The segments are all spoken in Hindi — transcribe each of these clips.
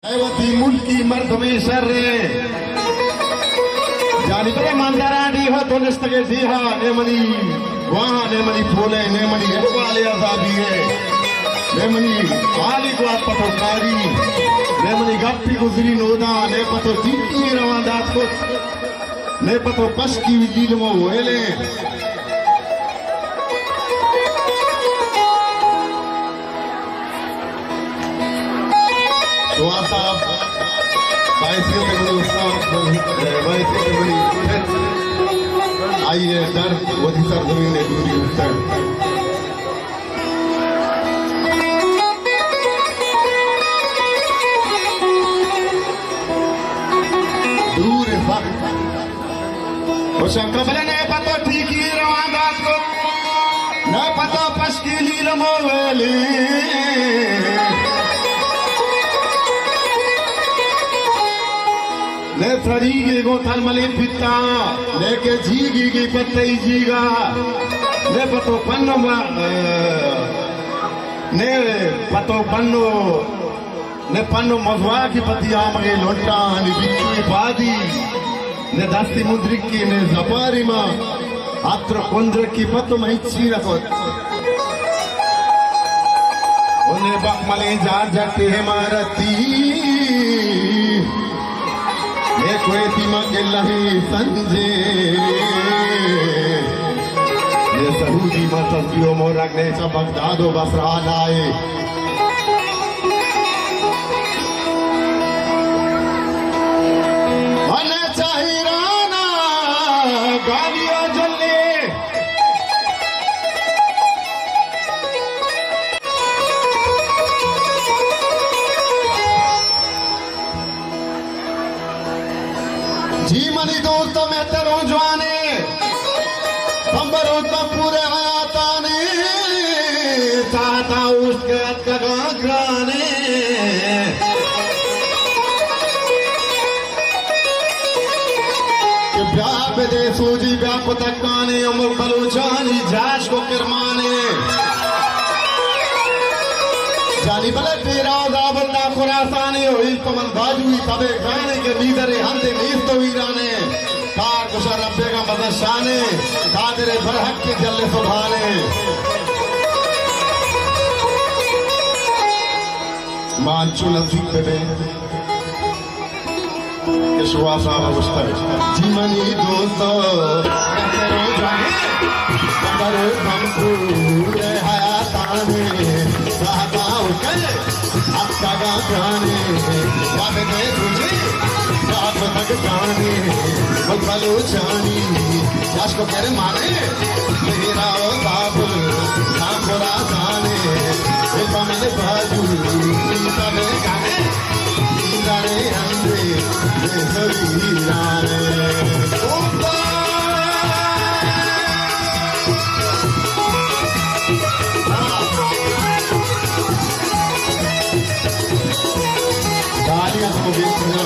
वती मुल्की मर्द में शर जानी परे मांदाराडी हो तो निस्तगे जीहा ने मनी वहां ने मनी फूले ने मनी वाले आजादी है ने मनी वाली को आप पतो कारी ने मनी गप्पी गुजरी नोदा ने पतो चिंकी रवांदा को ने पतो पश की विजील मो वेले तो आप बाइसियों में बड़ी बाइसियों में बड़ी आइए डर वही सरजमीन ने दूरी उत्तर दूर वक्त वो शंकर ने पता ठीक ही रवाना को न पता पश्कीली रमोवेली ने सरीगे गो थलमले पिता लेके जीगी की पत्ते जीगा ने पतो पन्नो ने पन्नो मजवा की पति आमगे लोटा ने बिच्छुई बादी ने दस्ती मुद्रिक की ने जपारी मां आत्र कुंद्र की पतो महिची रखो उन्हें बकमले जार जाते है मारती ये कोई तीमा के लही संजे ये सहूदी मतस्बियों मोरग ने चबक दादो बसरा लाए मने चाहिराना गालियां जले जी मनी दोस्त मैं तेरो जवाने बंबरो तो पूरे आयाता ने चाहता उसके अतगाने कि ब्याह दे सूजी ब्याह तकाने उमर बलूचानी जाश को किरमाने जानी भले तेरा दाबंदा खुरासाने हुई कमल बाजूई तबे गाने के लीडरे हंदे नीस तो वीराने कार कुशा रब्बे का मदशाने कादरे बरहक के जल्ले सुभाने मानचू नजीक पे यशवा साहब उस्तर जीवनी दोस्तों तेरो जाने करो भंपूर हयाताने साहबाओ के आपका गाने याद गए तुझे बाप तक जाने बलबलो जानी याश को करे माने मेरा ओ बाबू सांबरा जाने एक मैंने बाजू तबे गाने जाने अंदे ये सभी जाने गालियां तो बेचना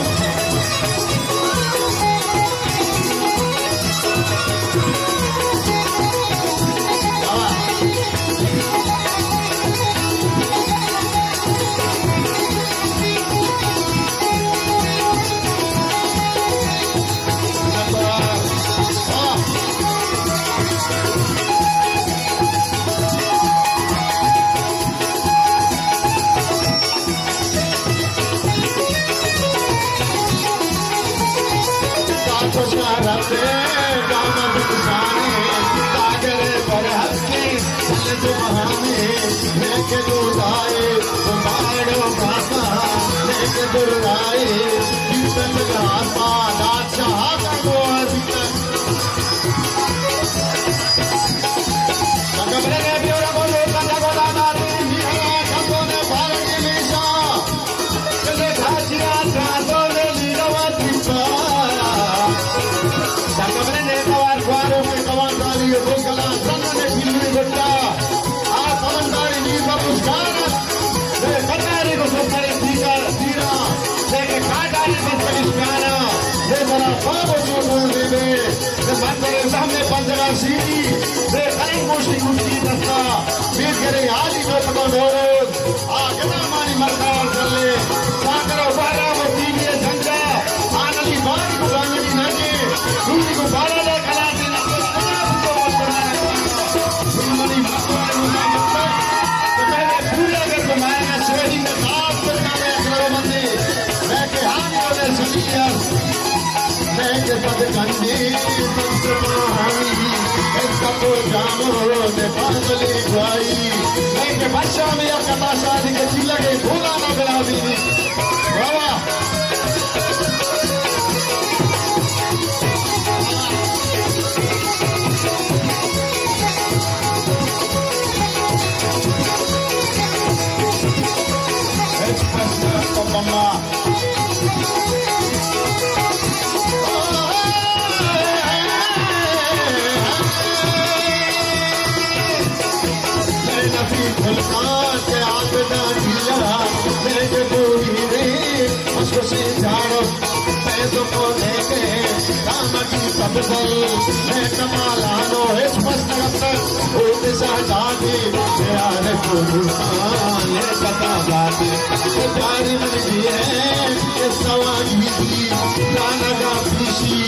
सामने पंजरा सीधी दे कहीं मुश्ती मुश्ती दस्ता बीत करे आज ही तो पकड़ दो आ कितना मारी मरता कर ले साकरो को जानो ने पागली गुआई नहीं के बादशाह में या कथा शादी के चिल्ला के भूला ना बना दी बाबा पैसों को लेके काम की सबदल मैं कमालानो इस मस्तक होते साजादी प्यार को ये कथा बाती तो प्यारी मन भी है ये सवारी की गाना का खुशी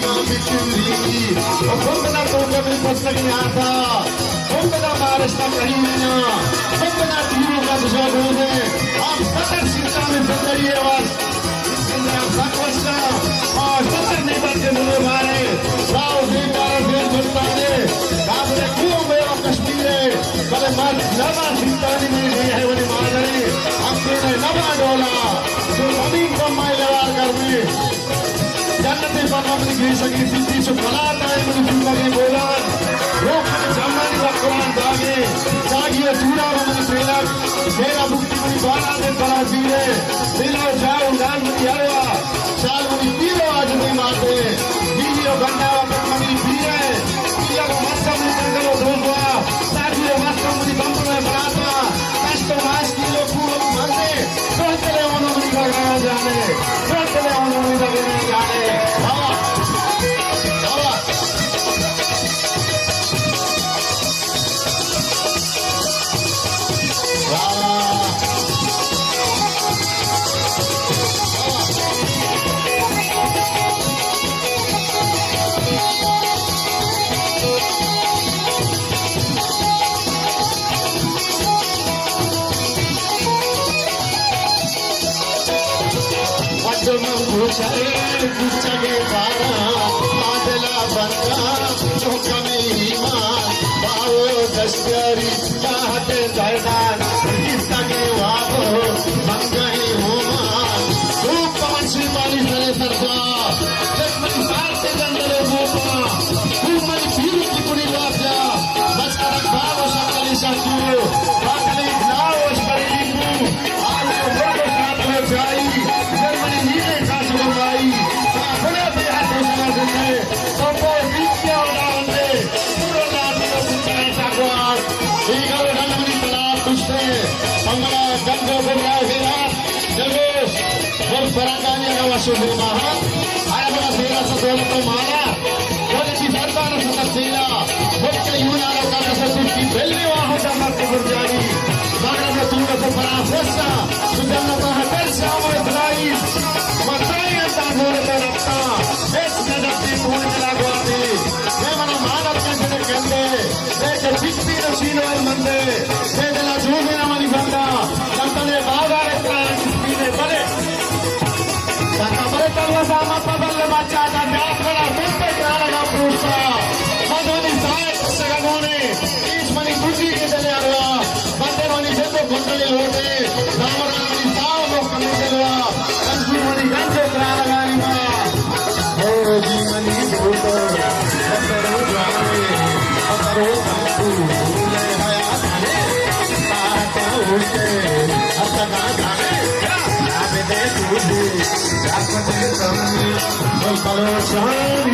गाँव में चुरी और खुद तो कभी मस्तक नहीं आता खुद बारिश का कहीं ना खुद तीनों का दूसरा बोल है आप सतर शिक्षा में बदलिए आवाज और सतर नहीं बनते मुझे मारे साव दिन बारह दिन जुलताने काबले क्यों मेरा कश्मीर है कले मत लगा सिंतानी में नहीं है वही मारे अपने नवा डोला जो जमीन को माई लगा कर में जन्नत पर अपनी गिर सकी थी जो फलाता है मुझे चुका के बोला वो जमाने का कुरान दागे जागिए चूड़ा मुझे प्रेरक मेरा मुक्ति मुझे बाला में बड़ा जीरे दिलो जाओ गान मुझे हरवा साल मुझे पीरो आज नहीं मारते बीवियों गंडा पर मनी पीरे पीला को मस्ता मुझे करो दोस्तवा साथियों मस्ता मुझे बंप में बनाता कष्टों मास किलो पूरो मरने सोचले उन्होंने मुझे का गाना जाने सोचले उन्होंने मुझे का जाने बाबा बाबा कुचगे बारा बादला बंदा चौका में ईमान बाओ दस्यारी चाहते दर्दान किसके वाबो मंगई होमान धूप पवन शिवाली सरे सरसा जगमन भारते जंगले गोपा धूमन भीरू की पुरी लाजा बचकर बाबो सकली शत्रु बाकली नाव स्परी लिखू आलू बड़ो साथ में जाई जर्मनी नीचे खास बुलाई बड़े बेहद दूसरा जिंदे सबको विद्या उड़ाने पूरा नाती को बुझाए सागवान ईगल रंगमनी तलाब तुझसे मंगला गंगो बुलाए हिरात जगोश और पराकानी का वसुधु महा आया बड़ा सेरा सदोल तो मारा बोले की सरदार सदर सेना मुक्त यूनानो का नसबुत की बेलने वाहों का मर्द बुर्जानी मारा जो तुमने तो बड़ा फोसा तुझे तो हटर शाम इब्राहिम बताई ऐसा बोले तो रखता इस नजर की पूर्ण चला गुआती ये मना मानव के अंदर कहते लेके बिस्ती नशीन और मंदे ये दिला जो मेरा मनी बंदा कंतने बागा रखता है बिस्ती ने बले कंता बले तल्ला सामा पबले बच्चा का न्यास बड़ा मुझे क्या लगा पूछता मधुनी साइड सगमोने इस मनी बुद्धि के चले आया बंदे मनी से तो गुंडली लोटे रामरा मनी साव लोग कमी चलवा कंसू मनी गंजे करा लगानी माँ हो जी मनी बोलो बंदरो जाने बंदरो कंसू ले आया थाने ताता उसे हत्ता जाने आबे दे तू जापते कमी बोलो शान